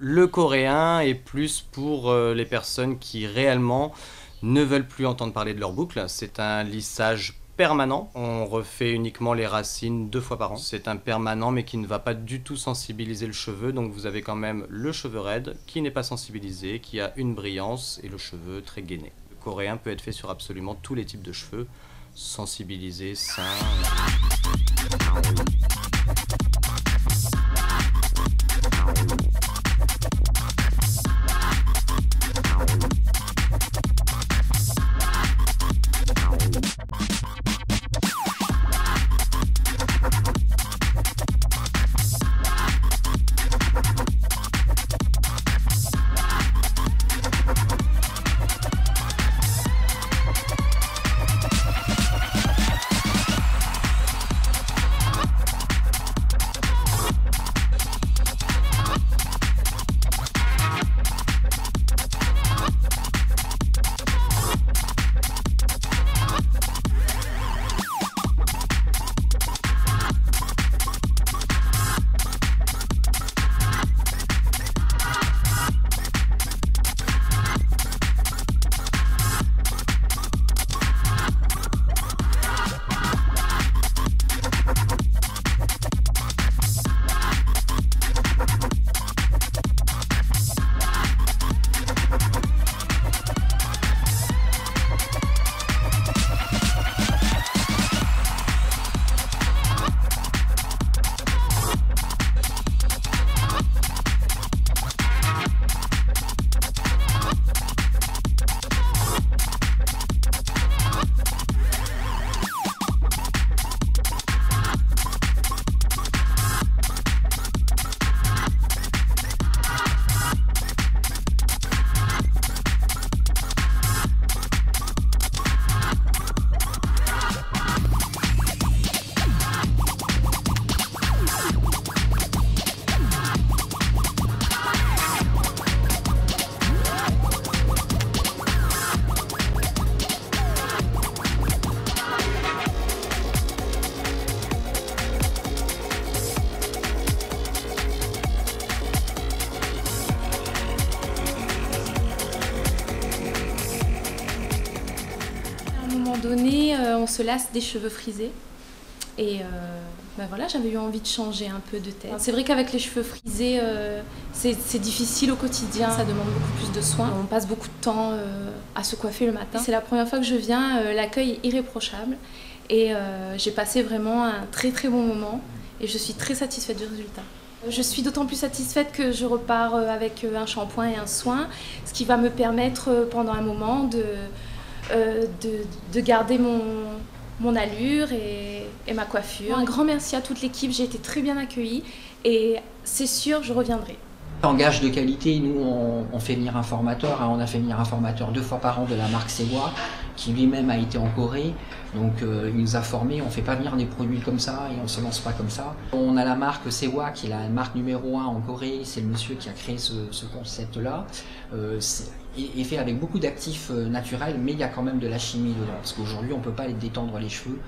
Le coréen est plus pour les personnes qui réellement ne veulent plus entendre parler de leurs boucles. C'est un lissage permanent. On refait uniquement les racines 2 fois par an. C'est un permanent mais qui ne va pas du tout sensibiliser le cheveu. Donc vous avez quand même le cheveu raide qui n'est pas sensibilisé, qui a une brillance et le cheveu très gainé. Le coréen peut être fait sur absolument tous les types de cheveux, sensibilisés, sains. Donné, on se lasse des cheveux frisés et ben voilà, j'avais eu envie de changer un peu de tête. C'est vrai qu'avec les cheveux frisés, c'est difficile au quotidien, ça demande beaucoup plus de soins. On passe beaucoup de temps à se coiffer le matin. C'est la première fois que je viens, l'accueil est irréprochable et j'ai passé vraiment un très très bon moment et je suis très satisfaite du résultat. Je suis d'autant plus satisfaite que je repars avec un shampoing et un soin, ce qui va me permettre pendant un moment de garder mon allure et ma coiffure. Un grand merci à toute l'équipe, j'ai été très bien accueillie et c'est sûr, je reviendrai. En gage de qualité, nous on fait venir un formateur, on a fait venir un formateur 2 fois par an de la marque Sewa, qui lui-même a été en Corée, donc il nous a formés, on ne fait pas venir des produits comme ça et on ne se lance pas comme ça. On a la marque Sewa qui est la marque numéro 1 en Corée, c'est le monsieur qui a créé ce concept-là. Est fait avec beaucoup d'actifs naturels, mais il y a quand même de la chimie dedans, parce qu'aujourd'hui on ne peut pas détendre les cheveux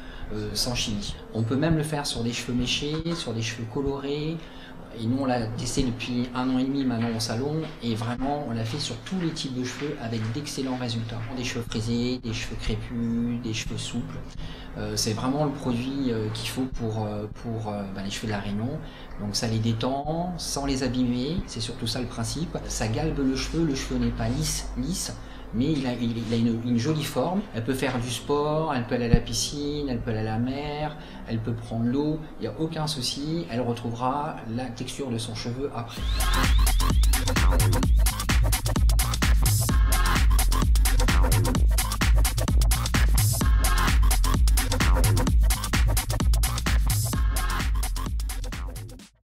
sans chimie. On peut même le faire sur des cheveux méchés, sur des cheveux colorés, et nous on l'a testé depuis 1 an et demi maintenant au salon, et vraiment on l'a fait sur tous les types de cheveux avec d'excellents résultats. Des cheveux frisés, des cheveux crépus, des cheveux souples. C'est vraiment le produit qu'il faut pour les cheveux de la Réunion. Donc ça les détend sans les abîmer, c'est surtout ça le principe. Ça galbe le cheveu n'est pas lisse, mais il a une jolie forme. Elle peut faire du sport, elle peut aller à la piscine, elle peut aller à la mer, elle peut prendre l'eau, il n'y a aucun souci, elle retrouvera la texture de son cheveu après.